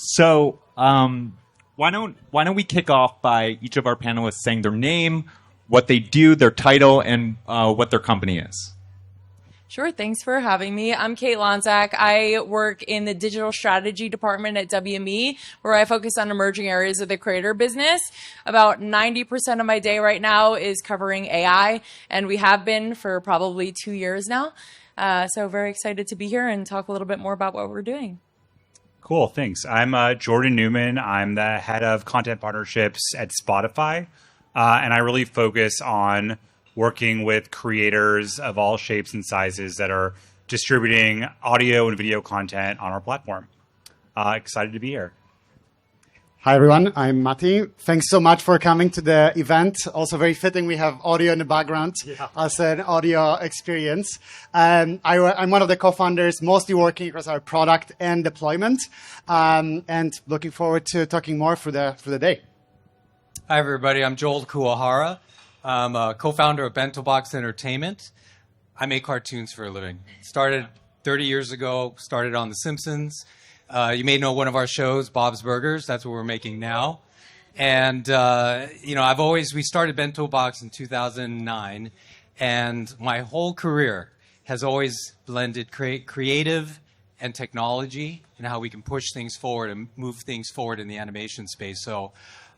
So why don't we kick off by each of our panelists saying their name, what they do, their title, and what their company is. Sure. Thanks for having me. I'm Kate Lonczak. I work in the digital strategy department at WME, where I focus on emerging areas of the creator business. About 90% of my day right now is covering AI, and we have been for probably 2 years now. So very excited to be here and talk a little bit more about what we're doing. Cool, thanks. I'm Jordan Newman. I'm the head of content partnerships at Spotify, and I really focus on working with creators of all shapes and sizes that are distributing audio and video content on our platform. Excited to be here. Hi, everyone. I'm Matti. Thanks so much for coming to the event. Also very fitting we have audio in the background as an audio experience. I'm one of the co-founders, mostly working across our product and deployment, and looking forward to talking more for the day. Hi, everybody. I'm Joel Kuwahara. I'm a co-founder of Bento Entertainment. I make cartoons for a living. Started 30 years ago, started on The Simpsons. You may know one of our shows, Bob's Burgers. That's what we're making now. And, we started Bento Box in 2009. And my whole career has always blended creative and technology and how we can push things forward and move things forward in the animation space. So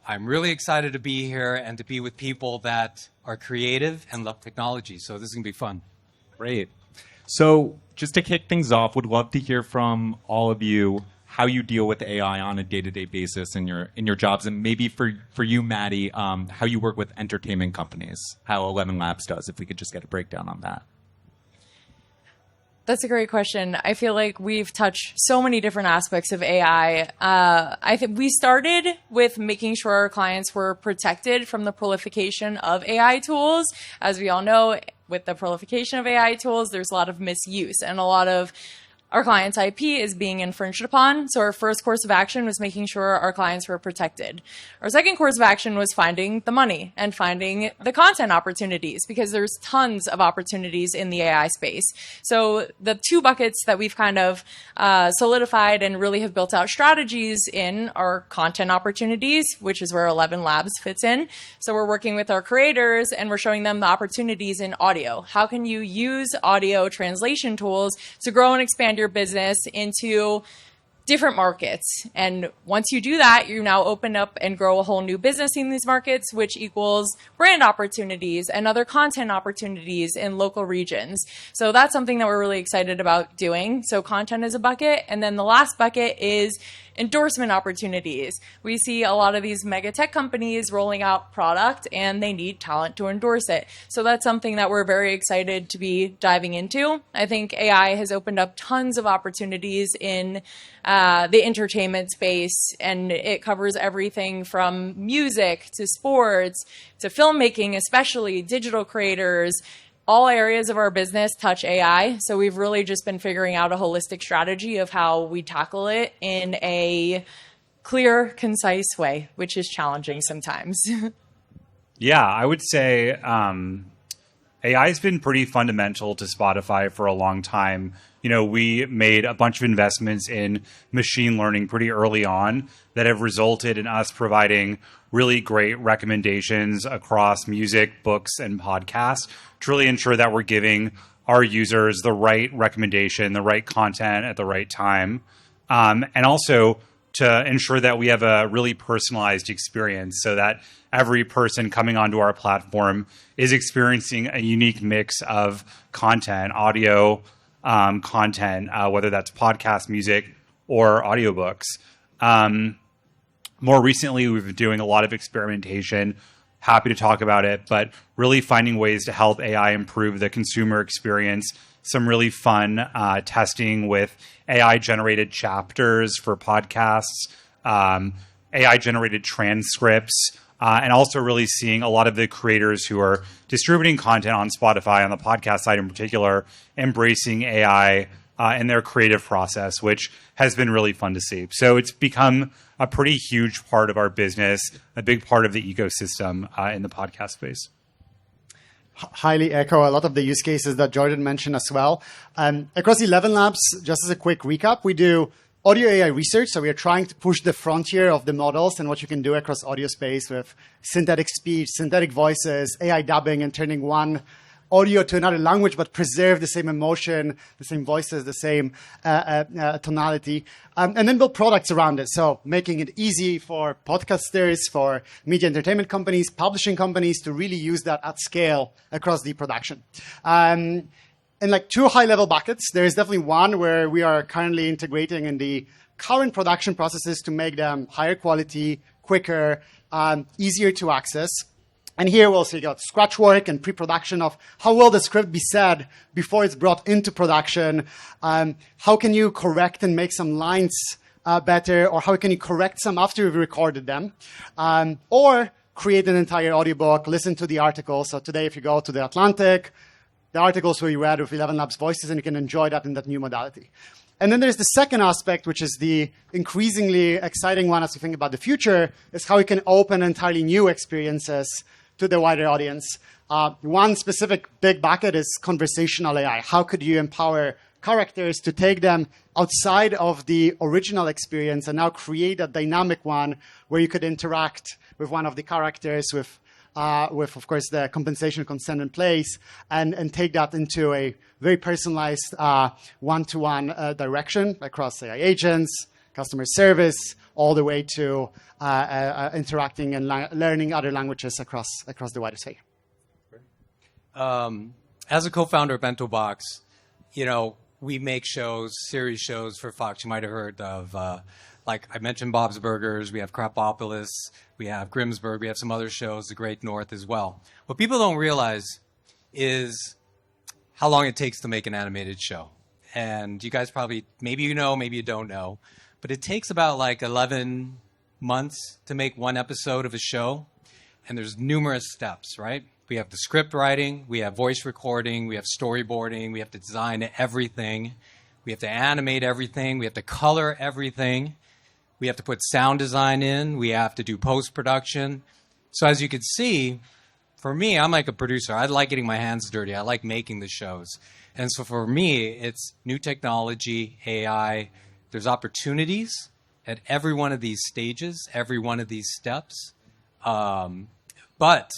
I'm really excited to be here and to be with people that are creative and love technology. So this is going to be fun. Great. So just to kick things off, would love to hear from all of you how you deal with AI on a day-to-day basis in your jobs, and maybe for you, Maddie, how you work with entertainment companies, how ElevenLabs does, if we could just get a breakdown on that. That's a great question. I feel like we've touched so many different aspects of AI. I think we started with making sure our clients were protected from the proliferation of AI tools. As we all know, with the proliferation of AI tools, there's a lot of misuse and a lot of our clients' IP is being infringed upon. So our first course of action was making sure our clients were protected. Our second course of action was finding the money and finding the content opportunities, because there's tons of opportunities in the AI space. So the two buckets that we've kind of solidified and really have built out strategies in are content opportunities, which is where ElevenLabs fits in. So we're working with our creators and we're showing them the opportunities in audio. How can you use audio translation tools to grow and expand your business into different markets? And once you do that, you now open up and grow a whole new business in these markets, which equals brand opportunities and other content opportunities in local regions. So that's something that we're really excited about doing. So content is a bucket. And then the last bucket is endorsement opportunities. We see a lot of these mega tech companies rolling out product and they need talent to endorse it. So that's something that we're very excited to be diving into. I think AI has opened up tons of opportunities in the entertainment space, and it covers everything from music to sports to filmmaking, especially digital creators. All areas of our business touch AI, so we've really just been figuring out a holistic strategy of how we tackle it in a clear, concise way, which is challenging sometimes. Yeah, I would say AI has been pretty fundamental to Spotify for a long time. You know, we made a bunch of investments in machine learning pretty early on that have resulted in us providing really great recommendations across music, books, and podcasts to really ensure that we're giving our users the right recommendation, the right content at the right time, and also to ensure that we have a really personalized experience so that every person coming onto our platform is experiencing a unique mix of content, audio content, whether that's podcast, music, or audiobooks. More recently, we've been doing a lot of experimentation. Happy to talk about it, but really finding ways to help AI improve the consumer experience. Some really fun testing with AI-generated chapters for podcasts, AI-generated transcripts, and also really seeing a lot of the creators who are distributing content on Spotify, on the podcast side in particular, embracing AI in their creative process, which has been really fun to see. So it's become a pretty huge part of our business, a big part of the ecosystem in the podcast space. Highly echo a lot of the use cases that Jordan mentioned as well. Across ElevenLabs, just as a quick recap, we do audio AI research. So we are trying to push the frontier of the models and what you can do across audio space with synthetic speech, synthetic voices, AI dubbing, and turning one audio to another language, but preserve the same emotion, the same voices, the same tonality, and then build products around it. So making it easy for podcasters, for media entertainment companies, publishing companies to really use that at scale across the production. And like two high-level buckets, there is definitely one where we are currently integrating in the current production processes to make them higher quality, quicker, easier to access. And here we'll see got scratch work and pre-production of how will the script be said before it's brought into production. How can you correct and make some lines better, or how can you correct some after you've recorded them? Or create an entire audiobook, listen to the articles. So today, if you go to The Atlantic, the articles will be read with ElevenLabs voices, and you can enjoy that in that new modality. And then there's the second aspect, which is the increasingly exciting one as we think about the future, is how we can open entirely new experiences to the wider audience. One specific big bucket is conversational AI. How could you empower characters to take them outside of the original experience and now create a dynamic one where you could interact with one of the characters with of course, the compensation consent in place, and take that into a very personalized one-to-one direction across AI agents, customer service, all the way to interacting and learning other languages across the wider sphere. As a co-founder of Bento Box, we make series shows for Fox. You might have heard of, like I mentioned, Bob's Burgers. We have Crapopolis. We have Grimsburg. We have some other shows, The Great North as well. What people don't realize is how long it takes to make an animated show. And you guys probably, maybe you know, maybe you don't know, but it takes about like 11 months to make one episode of a show. And there's numerous steps, right? We have the script writing, we have voice recording, we have storyboarding, we have to design everything, we have to animate everything, we have to color everything, we have to put sound design in, we have to do post-production. So as you can see, for me, I'm like a producer. I like getting my hands dirty. I like making the shows. And so for me, it's new technology, AI. There's opportunities at every one of these stages, every one of these steps. But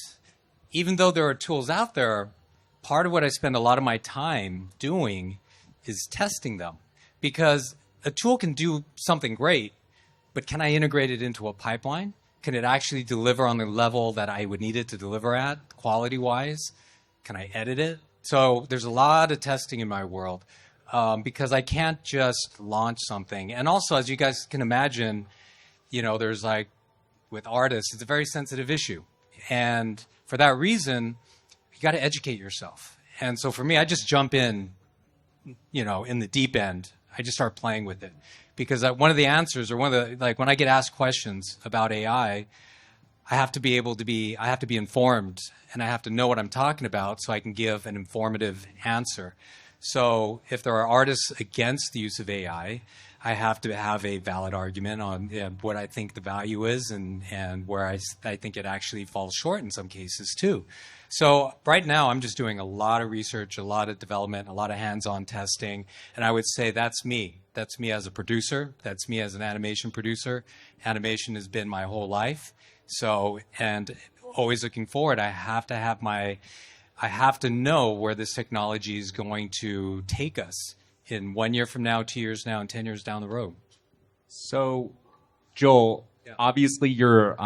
even though there are tools out there, part of what I spend a lot of my time doing is testing them. Because a tool can do something great, but can I integrate it into a pipeline? Can it actually deliver on the level that I would need it to deliver at, quality-wise? Can I edit it? So there's a lot of testing in my world because I can't just launch something. And also, as you guys can imagine, there's like, with artists, it's a very sensitive issue. And for that reason, you got to educate yourself. And so for me, I just jump in, in the deep end. I just start playing with it. Because one of the answers, or when I get asked questions about AI, I have to be informed, and I have to know what I'm talking about so I can give an informative answer. So if there are artists against the use of AI, I have to have a valid argument on what I think the value is and where I think it actually falls short in some cases too. So right now I'm just doing a lot of research, a lot of development, a lot of hands-on testing, and I would say that's me. That's me as a producer. That's me as an animation producer. Animation has been my whole life. So, and always looking forward, I have to know where this technology is going to take us in 1 year from now, 2 years now, and 10 years down the road. So, Joel, obviously you're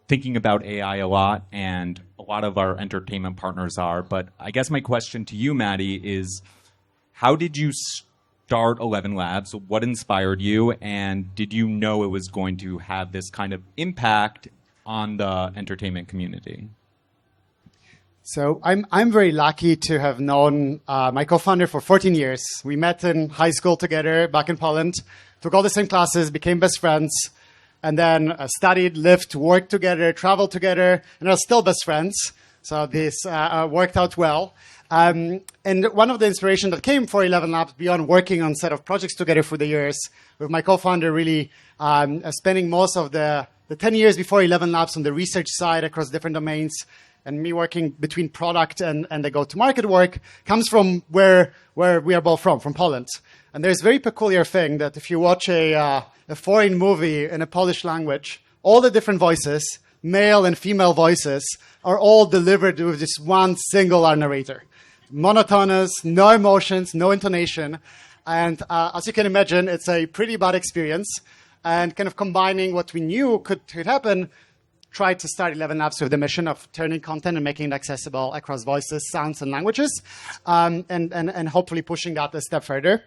thinking about AI a lot, and a lot of our entertainment partners are. But I guess my question to you, Maddie, is how did you start ElevenLabs? What inspired you? And did you know it was going to have this kind of impact on the entertainment community? So I'm very lucky to have known my co-founder for 14 years. We met in high school together back in Poland, took all the same classes, became best friends, and then studied, lived, worked together, traveled together, and are still best friends. So this worked out well. And one of the inspiration that came for ElevenLabs beyond working on a set of projects together for the years with my co-founder really spending most of the 10 years before ElevenLabs on the research side across different domains, and me working between product and the go-to-market work comes from where we are both from Poland. And there's a very peculiar thing that if you watch a foreign movie in a Polish language, all the different voices, male and female voices, are all delivered with this one singular narrator. Monotonous, no emotions, no intonation. And as you can imagine, it's a pretty bad experience. And kind of combining what we knew could happen, tried to start ElevenLabs with the mission of turning content and making it accessible across voices, sounds, and languages, and hopefully pushing that a step further.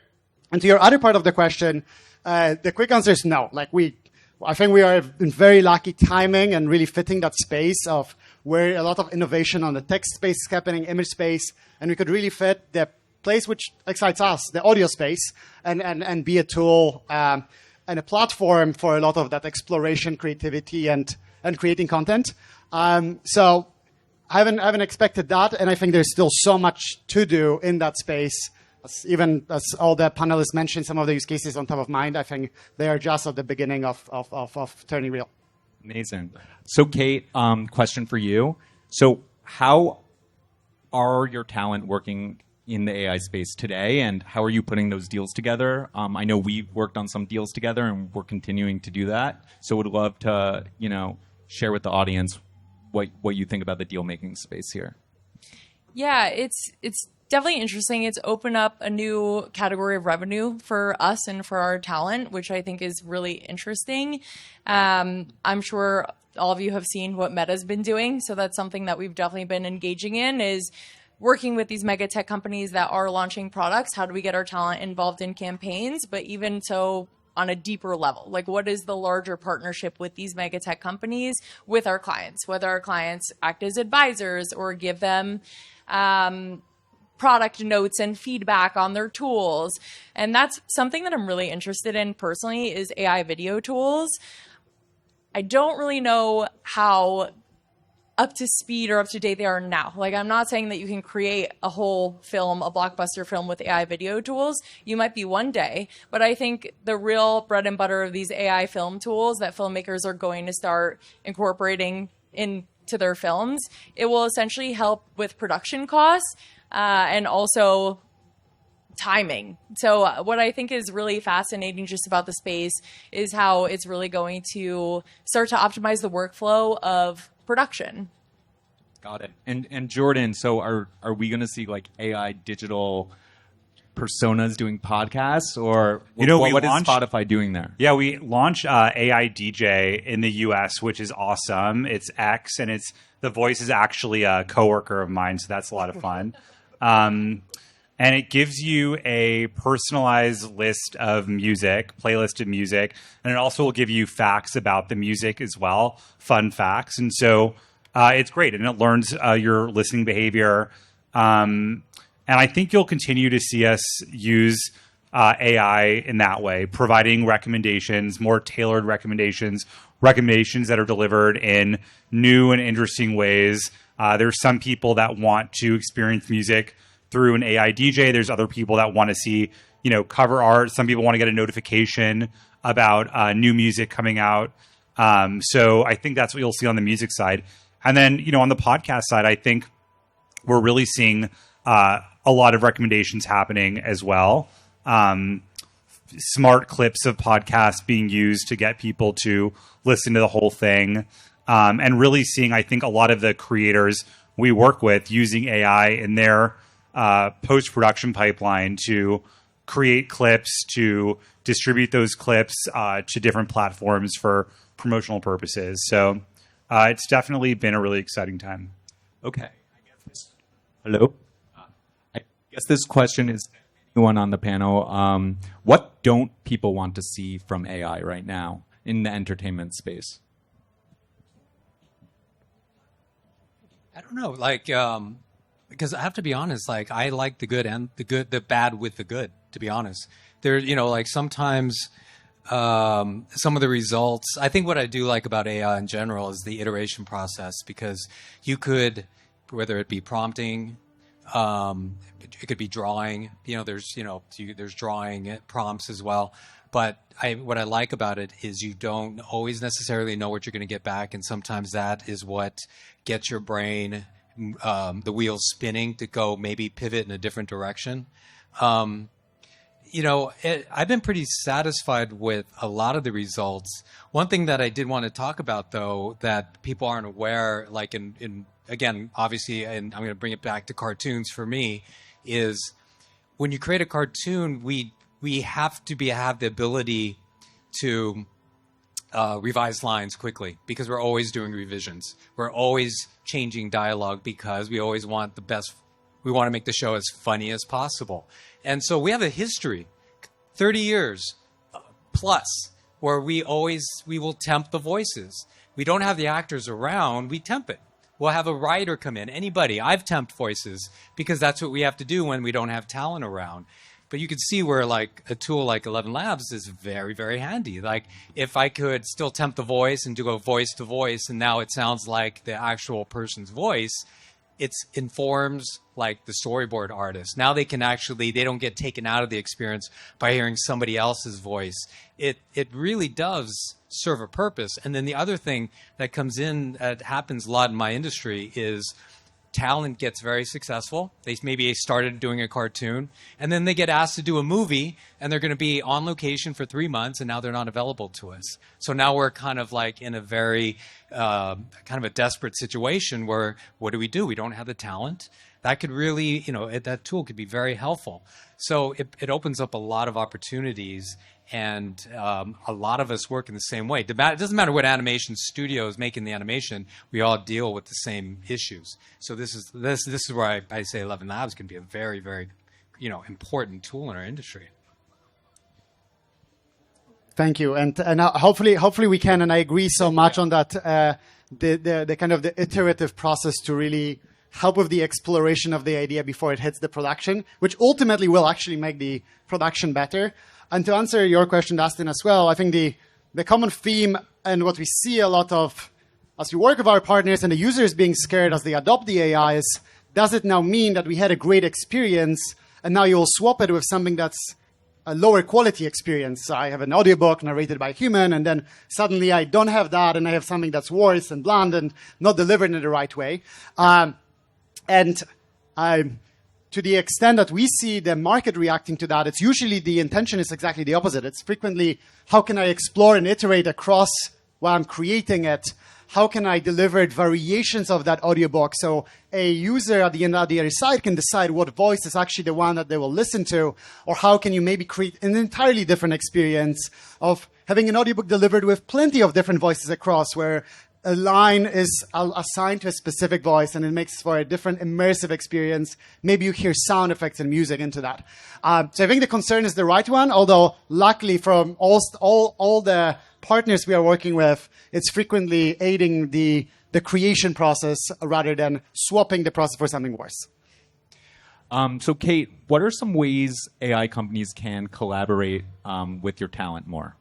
And to your other part of the question, the quick answer is no. I think we are in very lucky timing and really fitting that space of where a lot of innovation on the text space is happening, image space, and we could really fit the place which excites us, the audio space, and be a tool and a platform for a lot of that exploration, creativity, and creating content. So I haven't expected that, and I think there's still so much to do in that space. Even as all the panelists mentioned, some of the use cases on top of mind, I think they are just at the beginning of turning real. Amazing. So, Kate, question for you. So, how are your talent working in the AI space today, and how are you putting those deals together? I know we've worked on some deals together, and we're continuing to do that. So, would love to, share with the audience what you think about the deal making space here. Yeah, it's definitely interesting. It's opened up a new category of revenue for us and for our talent, which I think is really interesting. I'm sure all of you have seen what Meta's been doing. So that's something that we've definitely been engaging in, is working with these mega tech companies that are launching products. How do we get our talent involved in campaigns? But even so, on a deeper level, like what is the larger partnership with these mega tech companies with our clients, whether our clients act as advisors or give them product notes and feedback on their tools. And that's something that I'm really interested in personally, is AI video tools. I don't really know how up to speed or up to date they are now. Like, I'm not saying that you can create a whole film, a blockbuster film with AI video tools. You might be one day, but I think the real bread and butter of these AI film tools that filmmakers are going to start incorporating into their films, it will essentially help with production costs and also timing. So what I think is really fascinating just about the space is how it's really going to start to optimize the workflow of production. Got it. And Jordan, so are we going to see like AI digital personas doing podcasts, or what is Spotify doing there? Yeah, we launched AI DJ in the US, which is awesome. It's X, and the voice is actually a coworker of mine, so that's a lot of fun. And it gives you a personalized list of music, playlist of music, and it also will give you facts about the music as well, fun facts. And so it's great, and it learns your listening behavior. And I think you'll continue to see us use AI in that way, providing recommendations, more tailored recommendations that are delivered in new and interesting ways. There's some people that want to experience music through an AI DJ. There's other people that want to see, cover art. Some people want to get a notification about new music coming out. So I think that's what you'll see on the music side. And then, on the podcast side, I think we're really seeing a lot of recommendations happening as well. Smart clips of podcasts being used to get people to listen to the whole thing. And really seeing, I think, a lot of the creators we work with using AI in their post-production pipeline to create clips, to distribute those clips to different platforms for promotional purposes. So it's definitely been a really exciting time. Okay. Hello? I guess this question is to anyone on the panel. What don't people want to see from AI right now in the entertainment space? I don't know, because I have to be honest, I like the good and the bad with the good, to be honest. There, sometimes some of the results, I think what I do like about AI in general is the iteration process, because you could, whether it be prompting, it could be drawing, there's drawing prompts as well. But what I like about it is you don't always necessarily know what you're going to get back. And sometimes that is what gets your brain, the wheels spinning to go maybe pivot in a different direction. I've been pretty satisfied with a lot of the results. One thing that I did want to talk about, though, that people aren't aware, like again, obviously, and I'm going to bring it back to cartoons for me, is when you create a cartoon, we have to have the ability to revise lines quickly because we're always doing revisions. We're always changing dialogue because we always want the best. We want to make the show as funny as possible. And so we have a history, 30 years plus, where we will temp the voices. We don't have the actors around, we temp it. We'll have a writer come in, anybody. I've temped voices because that's what we have to do when we don't have talent around. But you can see where like a tool like ElevenLabs is very, very handy. Like if I could still temp the voice and do a voice to voice, and now it sounds like the actual person's voice, it informs like the storyboard artist. Now they don't get taken out of the experience by hearing somebody else's voice. It really does serve a purpose. And then the other thing that comes in that happens a lot in my industry is talent gets very successful. They maybe started doing a cartoon, and then they get asked to do a movie, and they're going to be on location for 3 months, and now they're not available to us. So now we're kind of like in a very kind of a desperate situation where what do? We don't have the talent. That could really, that tool could be very helpful. So it opens up a lot of opportunities, and a lot of us work in the same way. It doesn't matter what animation studio is making the animation; we all deal with the same issues. So this is where I say ElevenLabs can be a very, very, important tool in our industry. Thank you, and hopefully we can. And I agree so much on that. The kind of the iterative process to really help with the exploration of the idea before it hits the production, which ultimately will actually make the production better. And to answer your question, Dustin, as well, I think the common theme and what we see a lot of as we work with our partners and the users being scared as they adopt the AI is, does it now mean that we had a great experience and now you'll swap it with something that's a lower quality experience? So I have an audiobook narrated by a human, and then suddenly I don't have that, and I have something that's worse and bland and not delivered in the right way. To the extent that we see the market reacting to that, it's usually the intention is exactly the opposite. It's frequently, how can I explore and iterate across while I'm creating it? How can I deliver variations of that audiobook so a user at the other side can decide what voice is actually the one that they will listen to? Or how can you maybe create an entirely different experience of having an audiobook delivered with plenty of different voices across, where a line is assigned to a specific voice and it makes for a different immersive experience. Maybe you hear sound effects and music into that. So I think the concern is the right one, although luckily from all the partners we are working with, it's frequently aiding the creation process rather than swapping the process for something worse. So Kate, what are some ways AI companies can collaborate with your talent more?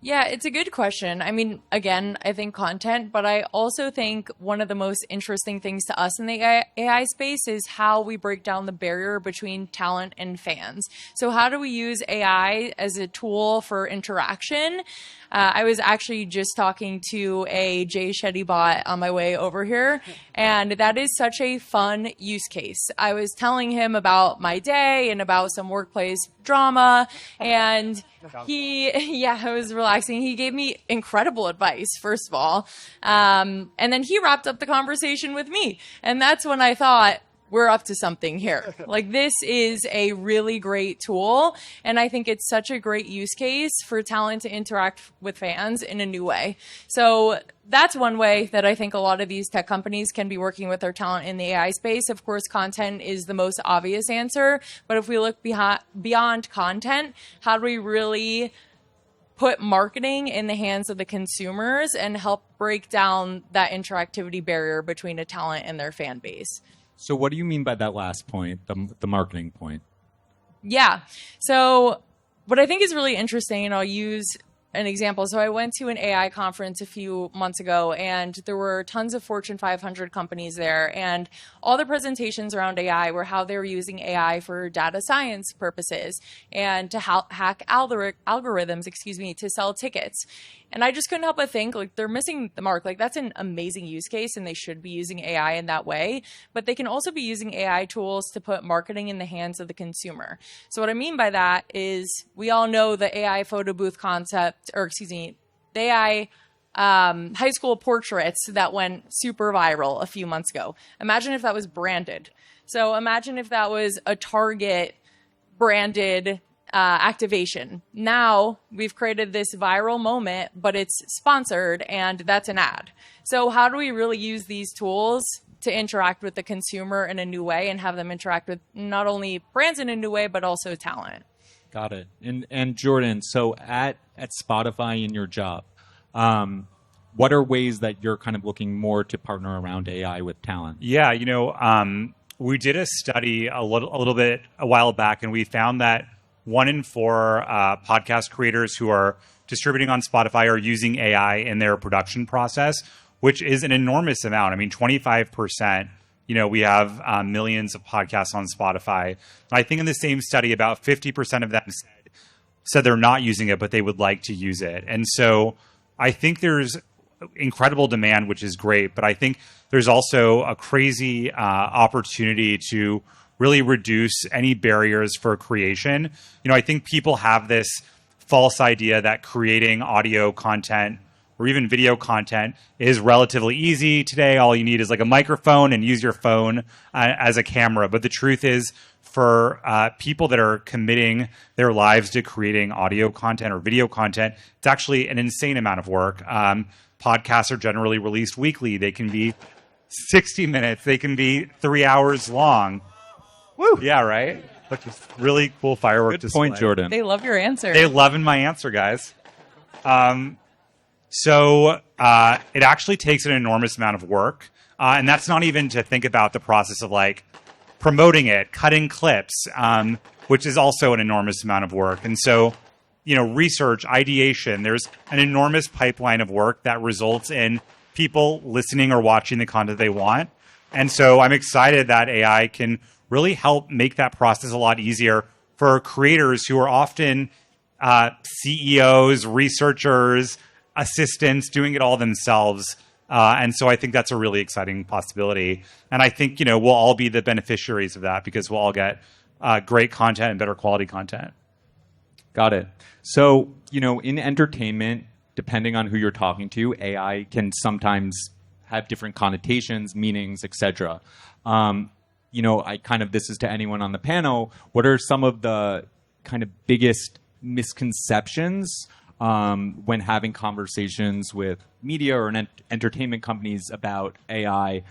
Yeah, it's a good question. I mean, again, I think content, but I also think one of the most interesting things to us in the AI space is how we break down the barrier between talent and fans. So how do we use AI as a tool for interaction? I was actually just talking to a Jay Shetty bot on my way over here, and that is such a fun use case. I was telling him about my day and about some workplace drama, and I was relaxing. He gave me incredible advice, first of all, and then he wrapped up the conversation with me, and that's when I thought, we're up to something here. Like, this is a really great tool, and I think it's such a great use case for talent to interact with fans in a new way. So that's one way that I think a lot of these tech companies can be working with their talent in the AI space. Of course, content is the most obvious answer, but if we look beyond content, how do we really put marketing in the hands of the consumers and help break down that interactivity barrier between a talent and their fan base? So what do you mean by that last point, the marketing point? Yeah. So what I think is really interesting, and I'll use an example. So I went to an AI conference a few months ago, and there were tons of Fortune 500 companies there, and all the presentations around AI were how they were using AI for data science purposes and to hack algorithms, to sell tickets. And I just couldn't help but think, like, they're missing the mark. Like, that's an amazing use case, and they should be using AI in that way. But they can also be using AI tools to put marketing in the hands of the consumer. So what I mean by that is we all know the AI photo booth concept, the AI high school portraits that went super viral a few months ago. Imagine if that was branded. So imagine if that was a Target branded activation. Now we've created this viral moment, but it's sponsored and that's an ad. So how do we really use these tools to interact with the consumer in a new way and have them interact with not only brands in a new way, but also talent? Got it. And Jordan, so at Spotify in your job, what are ways that you're kind of looking more to partner around AI with talent? Yeah, we did a study a while back, and we found that 1 in 4 podcast creators who are distributing on Spotify are using AI in their production process, which is an enormous amount. I mean, 25%, we have millions of podcasts on Spotify. I think in the same study, about 50% of them said they're not using it, but they would like to use it. And so I think there's incredible demand, which is great, but I think there's also a crazy opportunity to really reduce any barriers for creation. I think people have this false idea that creating audio content or even video content is relatively easy today. All you need is like a microphone and use your phone as a camera. But the truth is, for people that are committing their lives to creating audio content or video content, it's actually an insane amount of work. Podcasts are generally released weekly. They can be 60 minutes. They can be 3 hours long. Woo! Yeah, right? Which is really cool firework Good display. point, Jordan. They love your answer. They loving my answer, guys. So it actually takes an enormous amount of work. And that's not even to think about the process of like promoting it, cutting clips, which is also an enormous amount of work. And so, research, ideation, there's an enormous pipeline of work that results in people listening or watching the content they want. And so I'm excited that AI can really help make that process a lot easier for creators who are often CEOs, researchers, assistants, doing it all themselves. And so I think that's a really exciting possibility. And I think, we'll all be the beneficiaries of that because we'll all get great content and better quality content. Got it. So, in entertainment, depending on who you're talking to, AI can sometimes have different connotations, meanings, etc. This is to anyone on the panel. What are some of the kind of biggest misconceptions when having conversations with media or entertainment companies about AI,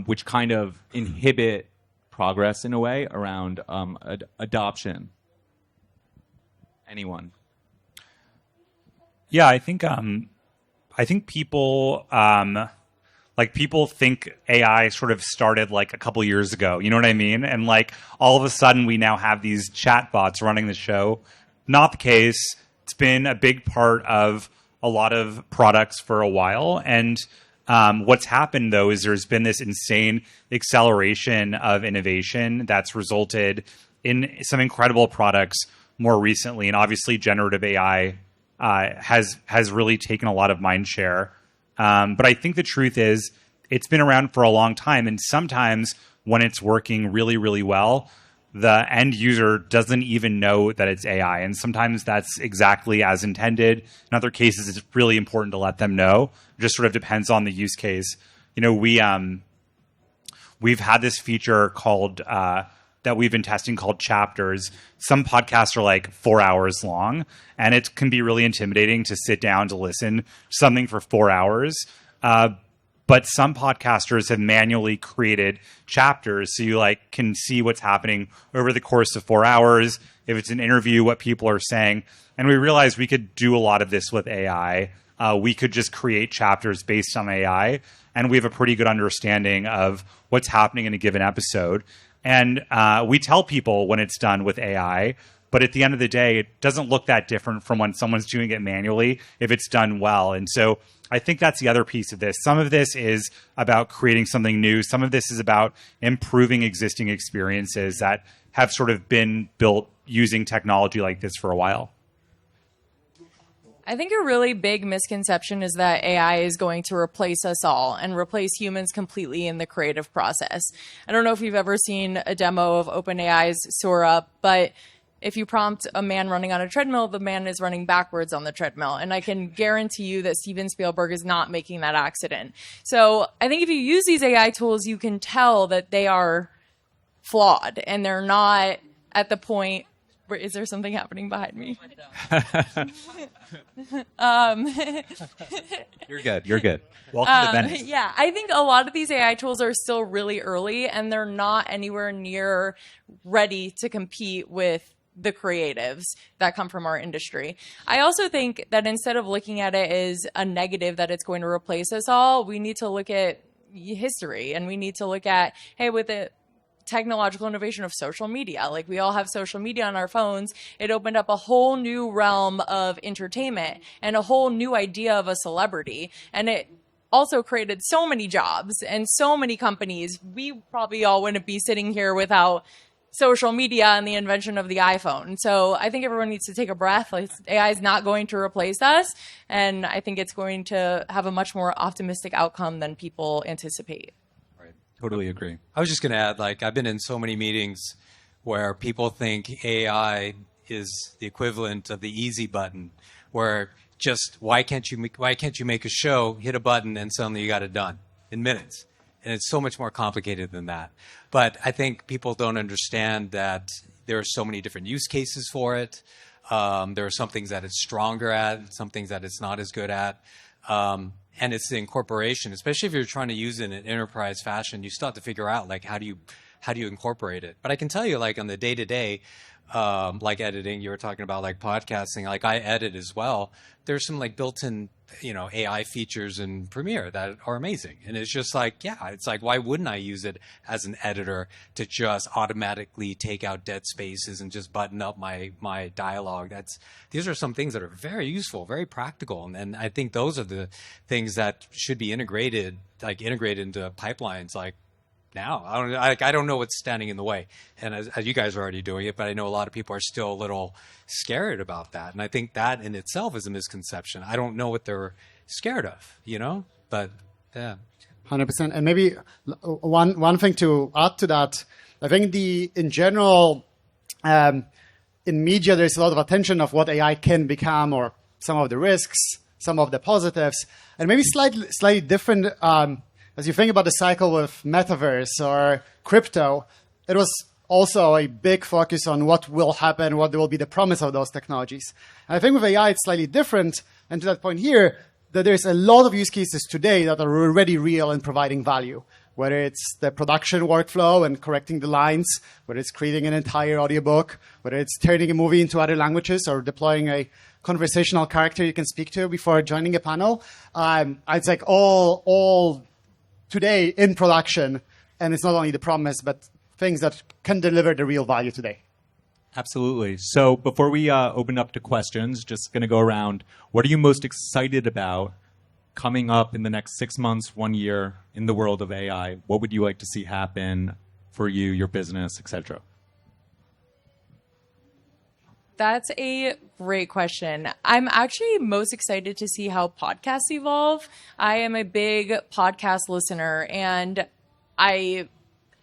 which kind of inhibit progress in a way around adoption? Anyone? Yeah, I think people people think AI sort of started like a couple years ago. You know what I mean? And like all of a sudden we now have these chatbots running the show. Not the case. It's been a big part of a lot of products for a while. And what's happened, though, is there's been this insane acceleration of innovation that's resulted in some incredible products more recently. And obviously, generative AI has really taken a lot of mind share. But I think the truth is it's been around for a long time. And sometimes when it's working really, really well, the end user doesn't even know that it's AI. And sometimes that's exactly as intended. In other cases, it's really important to let them know. It just sort of depends on the use case. We've had this feature called that we've been testing called chapters. Some podcasts are like 4 hours long, and it can be really intimidating to sit down to listen to something for 4 hours. But some podcasters have manually created chapters so you can see what's happening over the course of 4 hours. If it's an interview, what people are saying. And we realized we could do a lot of this with AI. We could just create chapters based on AI, and we have a pretty good understanding of what's happening in a given episode. And we tell people when it's done with AI, But at the end of the day, it doesn't look that different from when someone's doing it manually if it's done well. And so I think that's the other piece of this. Some of this is about creating something new. Some of this is about improving existing experiences that have sort of been built using technology like this for a while. I think a really big misconception is that AI is going to replace us all and replace humans completely in the creative process. I don't know if you've ever seen a demo of OpenAI's Sora, but if you prompt a man running on a treadmill, the man is running backwards on the treadmill. And I can guarantee you that Steven Spielberg is not making that accident. So I think if you use these AI tools, you can tell that they are flawed and they're not at the point. Is there something happening behind me? You're good. You're good. Welcome to Venice. Yeah, I think a lot of these AI tools are still really early and they're not anywhere near ready to compete with the creatives that come from our industry. I also think that instead of looking at it as a negative that it's going to replace us all, we need to look at history and we need to look at, hey, with it, technological innovation of social media. Like we all have social media on our phones. It opened up a whole new realm of entertainment and a whole new idea of a celebrity. And it also created so many jobs and so many companies. We probably all wouldn't be sitting here without social media and the invention of the iPhone. So I think everyone needs to take a breath. Like, AI is not going to replace us. And I think it's going to have a much more optimistic outcome than people anticipate. Totally agree. I was just going to add, like, I've been in so many meetings where people think AI is the equivalent of the easy button, where just why can't you make a show, hit a button, and suddenly you got it done in minutes. And it's so much more complicated than that. But I think people don't understand that there are so many different use cases for it. There are some things that it's stronger at, some things that it's not as good at. And it's the incorporation, especially if you're trying to use it in an enterprise fashion, you still have to figure out, like, how do you incorporate it? But I can tell you, like, on the day-to-day, like editing, you were talking about, like, podcasting, like I edit as well. There's some, like, built-in, AI features in Premiere that are amazing. And it's just like, yeah, it's like, why wouldn't I use it as an editor to just automatically take out dead spaces and just button up my dialogue? These are some things that are very useful, very practical. And I think those are the things that should be integrated into pipelines, like, now. I don't know what's standing in the way. And as you guys are already doing it, but I know a lot of people are still a little scared about that. And I think that in itself is a misconception. I don't know what they're scared of, but yeah. 100%. And maybe one thing to add to that, I think in general, in media, there's a lot of attention of what AI can become or some of the risks, some of the positives, and maybe slightly different. As you think about the cycle with metaverse or crypto, it was also a big focus on what will happen, what will be the promise of those technologies. And I think with AI, it's slightly different. And to that point here, that there's a lot of use cases today that are already real and providing value, whether it's the production workflow and correcting the lines, whether it's creating an entire audiobook, whether it's turning a movie into other languages or deploying a conversational character you can speak to before joining a panel. It's like all today in production, and it's not only the promise, but things that can deliver the real value today. Absolutely. So before we open up to questions, just going to go around. What are you most excited about coming up in the next 6 months, 1 year in the world of AI? What would you like to see happen for you, your business, etc.? That's a great question. I'm actually most excited to see how podcasts evolve. I am a big podcast listener, and I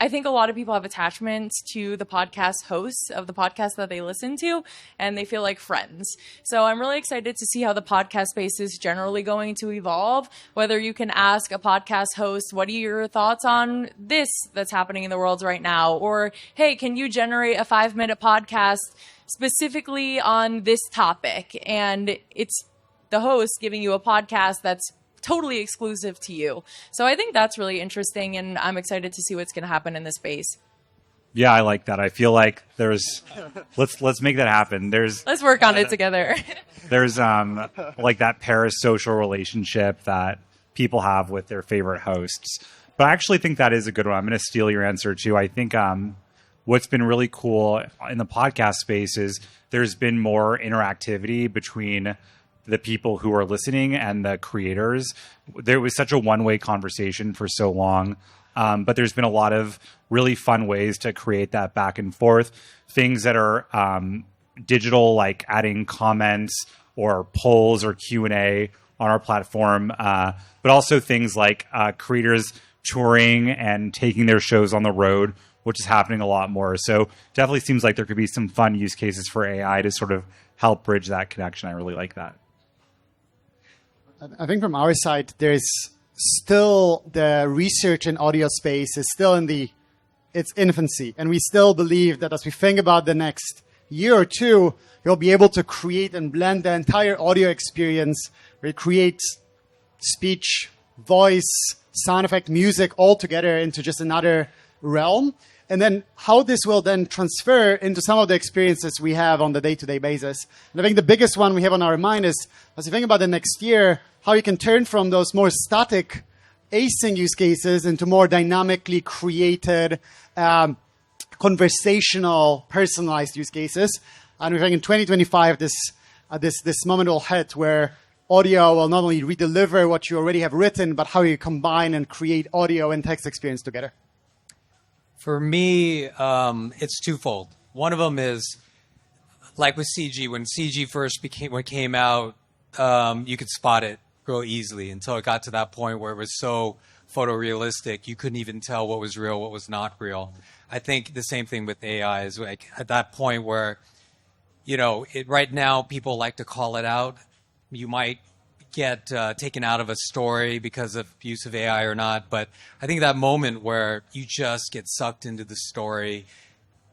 think a lot of people have attachments to the podcast hosts of the podcast that they listen to, and they feel like friends. So I'm really excited to see how the podcast space is generally going to evolve, whether you can ask a podcast host, what are your thoughts on this that's happening in the world right now? Or, hey, can you generate a 5-minute podcast specifically on this topic? And it's the host giving you a podcast that's totally exclusive to you. So I think that's really interesting, and I'm excited to see what's going to happen in this space. Yeah, I like that. I feel like there's let's make that happen. Let's work on it together. There's like that parasocial relationship that people have with their favorite hosts. But I actually think that is a good one. I'm going to steal your answer too. I think what's been really cool in the podcast space is there's been more interactivity between the people who are listening and the creators. There was such a one-way conversation for so long, but there's been a lot of really fun ways to create that back and forth. Things that are digital, like adding comments or polls or Q&A on our platform, but also things like creators touring and taking their shows on the road, which is happening a lot more. So definitely seems like there could be some fun use cases for AI to sort of help bridge that connection. I really like that. I think from our side, there's still the research in audio space is still in its infancy. And we still believe that as we think about the next year or two, you'll be able to create and blend the entire audio experience, where you create speech, voice, sound effect, music all together into just another realm. And then how this will then transfer into some of the experiences we have on the day-to-day basis. And I think the biggest one we have on our mind is, as you think about the next year, how you can turn from those more static async use cases into more dynamically created, conversational, personalized use cases. And we think in 2025, this moment will hit where audio will not only redeliver what you already have written, but how you combine and create audio and text experience together. For me, it's twofold. One of them is, like with CG, when CG first came out, you could spot it real easily until it got to that point where it was so photorealistic, you couldn't even tell what was real, what was not real. I think the same thing with AI is like at that point where, right now people like to call it out. You might get taken out of a story because of use of AI or not, but I think that moment where you just get sucked into the story,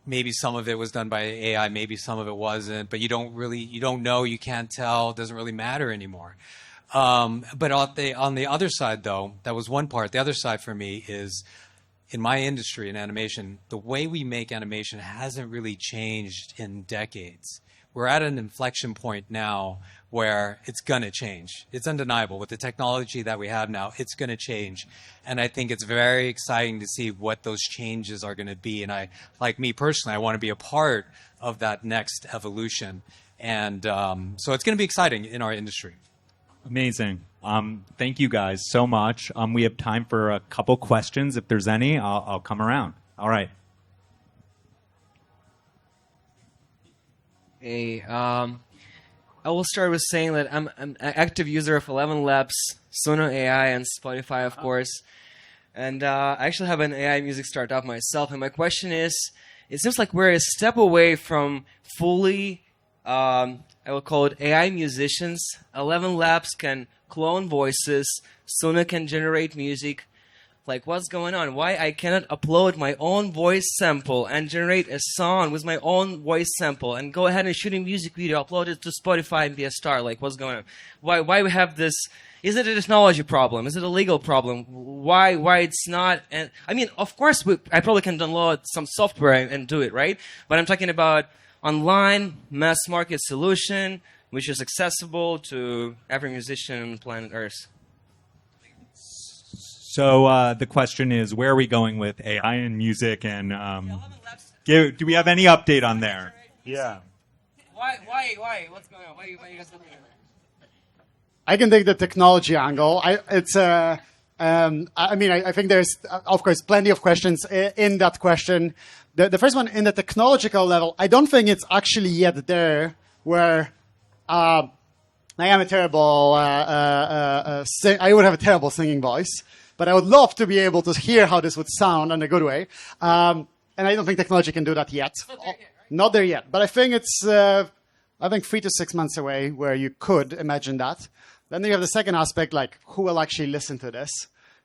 maybe some of it was done by AI, maybe some of it wasn't, but you don't know, you can't tell, it doesn't really matter anymore. But on the other side, though, that was one part. The other side for me is, in my industry in animation, the way we make animation hasn't really changed in decades. We're at an inflection point now where it's going to change. It's undeniable. With the technology that we have now, it's going to change. And I think it's very exciting to see what those changes are going to be. And like me personally, I want to be a part of that next evolution. And so it's going to be exciting in our industry. Amazing. Thank you guys so much. We have time for a couple questions. If there's any, I'll come around. All right. Hey, I will start with saying that I'm an active user of ElevenLabs, Sono AI, and Spotify, of course. And I actually have an AI music startup myself. And my question is, it seems like we're a step away from fully, I will call it AI musicians. ElevenLabs can clone voices. Sono can generate music. Like, what's going on? Why I cannot upload my own voice sample and generate a song with my own voice sample and go ahead and shoot a music video, upload it to Spotify and be a star? Like, what's going on? Why we have this? Is it a technology problem? Is it a legal problem? Why it's not? And I mean, of course, I probably can download some software and do it, right? But I'm talking about online mass market solution, which is accessible to every musician on planet Earth. So the question is, where are we going with AI and music? And do we have any update on there? Yeah. Why? What's going on? Why you guys looking at that? I can take the technology angle. I think there's, of course, plenty of questions in that question. The first one, in the technological level, I don't think it's actually yet there where I am a terrible, I would have a terrible singing voice. But I would love to be able to hear how this would sound in a good way. And I don't think technology can do that yet. Not there yet. But I think it's, 3 to 6 months away where you could imagine that. Then you have the second aspect, like who will actually listen to this?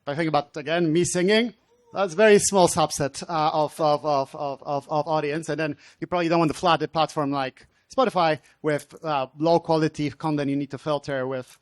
If I think about, again, me singing, that's a very small subset of audience. And then you probably don't want to flood a platform like Spotify with low quality content you need to filter with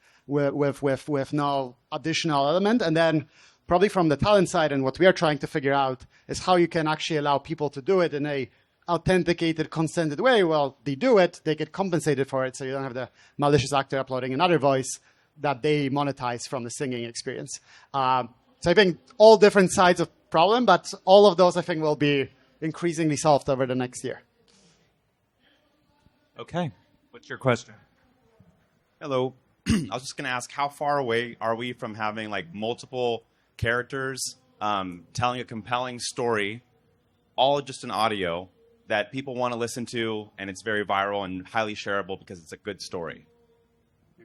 no additional element. And then probably from the talent side, and what we are trying to figure out is how you can actually allow people to do it in a authenticated, consented way. Well, they do it, they get compensated for it, so you don't have the malicious actor uploading another voice that they monetize from the singing experience. So I think all different sides of problem, but all of those I think will be increasingly solved over the next year. Okay. What's your question? Hello. I was just going to ask, how far away are we from having like multiple characters telling a compelling story, all just in audio, that people want to listen to, and it's very viral and highly shareable because it's a good story?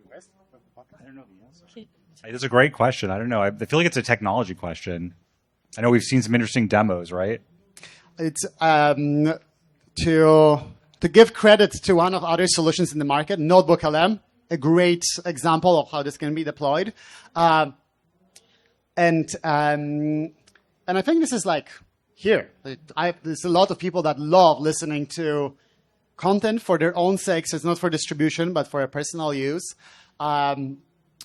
I don't know the answer. It's a great question. I don't know. I feel like it's a technology question. I know we've seen some interesting demos, right? It's to give credit to one of other solutions in the market, Notebook LM, a great example of how this can be deployed. And I think this is like here. There's a lot of people that love listening to content for their own sake. So it's not for distribution, but for a personal use. And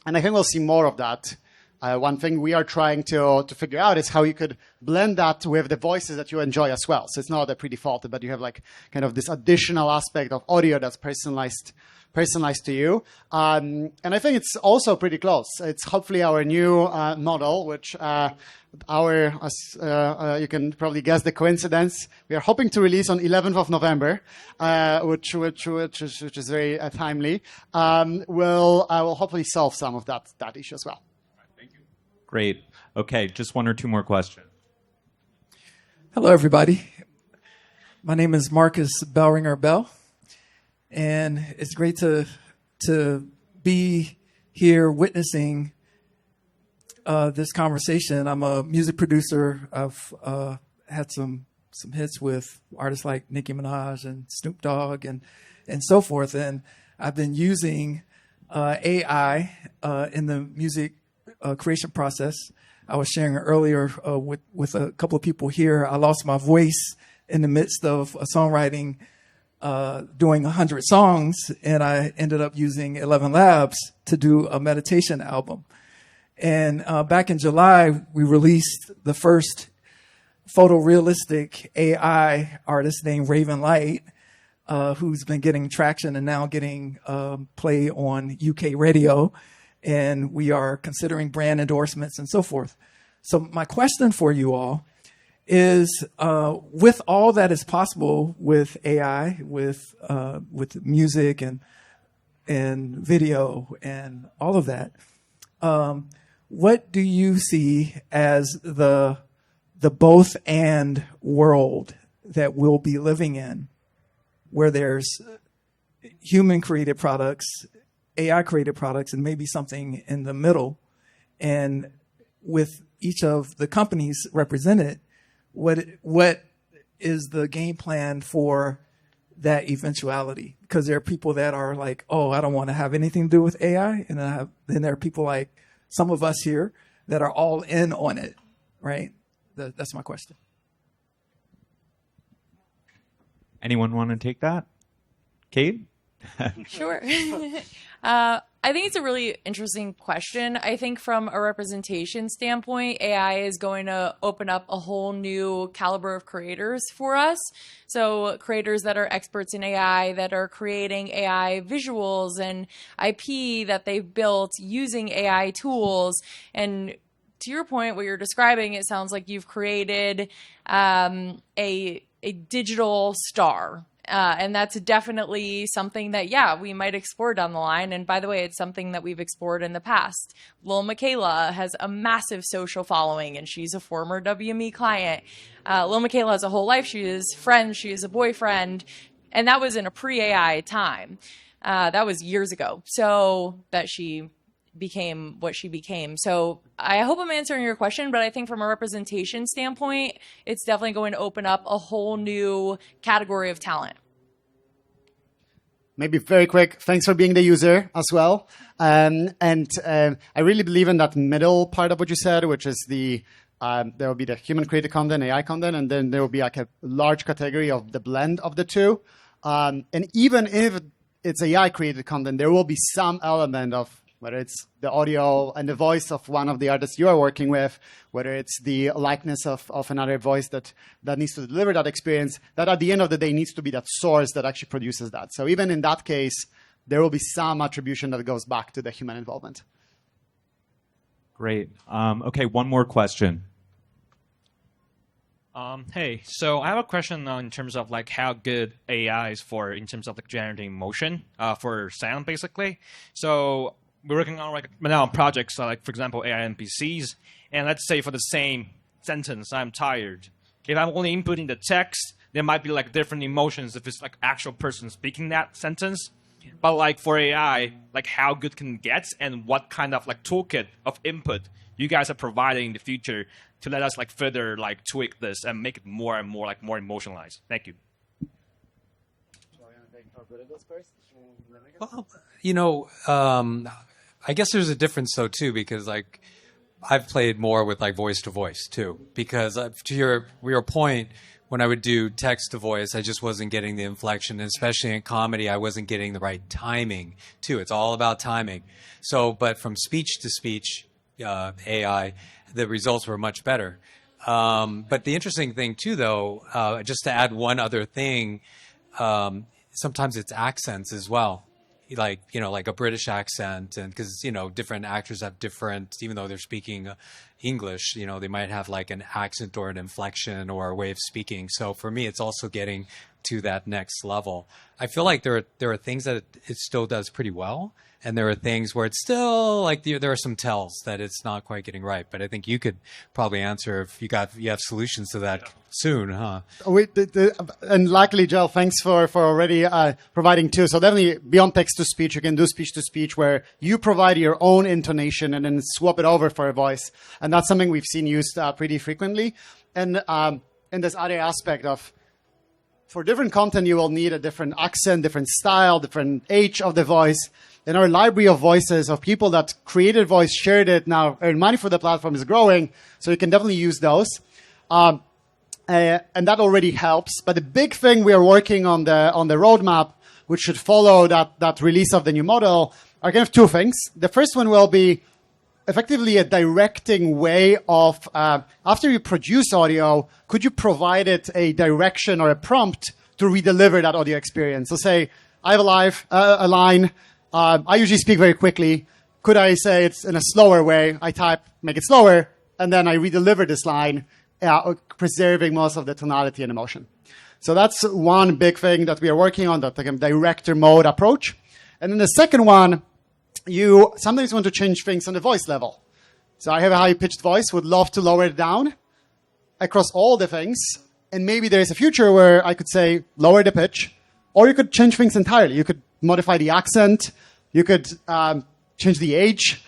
I think we'll see more of that. One thing we are trying to figure out is how you could blend that with the voices that you enjoy as well. So it's not a pre-defaulted, but you have like kind of this additional aspect of audio that's personalized to you. And I think it's also pretty close. It's hopefully our new model, which you can probably guess the coincidence. We are hoping to release on 11th of November, which is very timely. Will hopefully solve some of that issue as well. Great. Okay, just one or two more questions. Hello, everybody. My name is Marcus Bellringer Bell, and it's great to be here witnessing this conversation. I'm a music producer. I've had some hits with artists like Nicki Minaj and Snoop Dogg and so forth, and I've been using AI in the music creation process. I was sharing earlier with a couple of people here. I lost my voice in the midst of songwriting, doing 100 songs, and I ended up using ElevenLabs to do a meditation album. And back in July, we released the first photorealistic AI artist named Raven Light, who's been getting traction and now getting play on UK radio. And we are considering brand endorsements and so forth. So my question for you all is, with all that is possible with AI, with music and video and all of that, what do you see as the both and world that we'll be living in, where there's human created products, AI created products, and maybe something in the middle? And with each of the companies represented, what is the game plan for that eventuality? Because there are people that are like, oh, I don't want to have anything to do with AI. And then there are people like some of us here that are all in on it, right? That's my question. Anyone want to take that? Kate? Sure. I think it's a really interesting question. I think from a representation standpoint, AI is going to open up a whole new caliber of creators for us. So creators that are experts in AI, that are creating AI visuals and IP that they've built using AI tools. And to your point, what you're describing, it sounds like you've created a digital star. And that's definitely something that, yeah, we might explore down the line. And by the way, it's something that we've explored in the past. Lil Miquela has a massive social following, and she's a former WME client. Lil Miquela has a whole life. She has friends. She has a boyfriend. And that was in a pre-AI time. That was years ago. So that she became what she became. So I hope I'm answering your question, but I think from a representation standpoint, it's definitely going to open up a whole new category of talent. Maybe very quick, thanks for being the user as well. I really believe in that middle part of what you said, which is there will be the human created content, AI content, and then there will be like a large category of the blend of the two. And even if it's AI created content, there will be some element of whether it's the audio and the voice of one of the artists you are working with, whether it's the likeness of another voice that needs to deliver that experience, that at the end of the day needs to be that source that actually produces that. So even in that case, there will be some attribution that goes back to the human involvement. Great. Okay, one more question. Hey, so I have a question in terms of like how good AI is for in terms of like generating motion for sound, basically. So we're working on like now on projects like, for example, AI NPCs, and let's say for the same sentence, I'm tired. If I'm only inputting the text, there might be like different emotions if it's like actual person speaking that sentence. But like for AI, like how good can it get, and what kind of like toolkit of input you guys are providing in the future to let us like further like tweak this and make it more and more like more emotionalized. Thank you. Well, I guess there's a difference though too, because like I've played more with like voice to voice too, because to your point, when I would do text to voice, I just wasn't getting the inflection, and especially in comedy, I wasn't getting the right timing too. It's all about timing. So, but from speech to speech, AI, the results were much better. But the interesting thing too, though, just to add one other thing, sometimes it's accents as well. Like a British accent, and because different actors have different, even though they're speaking English, they might have like an accent or an inflection or a way of speaking. So for me, it's also getting to that next level. I feel like there are things that it still does pretty well, and there are things where it's still like there are some tells that it's not quite getting right. But I think you could probably answer if you have solutions to that soon, huh? And luckily, Joel, thanks for already providing too. So definitely beyond text to speech, you can do speech to speech where you provide your own intonation and then swap it over for a voice. And that's something we've seen used pretty frequently. And this other aspect of, for different content, you will need a different accent, different style, different age of the voice. And our library of voices of people that created voice, shared it, now earn money for the platform is growing. So you can definitely use those. And that already helps. But the big thing we are working on the roadmap, which should follow that release of the new model, are kind of two things. The first one will be effectively a directing way of, after you produce audio, could you provide it a direction or a prompt to redeliver that audio experience? So say, I have a line, I usually speak very quickly. Could I say it's in a slower way? I type, make it slower, and then I redeliver this line, preserving most of the tonality and emotion. So that's one big thing that we are working on, that like, director mode approach. And then the second one, you sometimes want to change things on the voice level. So I have a high-pitched voice, would love to lower it down across all the things. And maybe there's a future where I could say, lower the pitch, or you could change things entirely. You could modify the accent, you could change the age,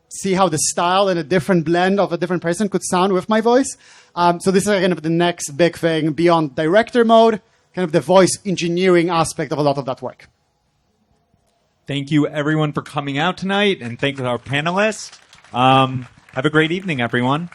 see how the style and a different blend of a different person could sound with my voice. So this is kind of the next big thing beyond director mode, kind of the voice engineering aspect of a lot of that work. Thank you, everyone, for coming out tonight, and thank you to our panelists. Have a great evening, everyone.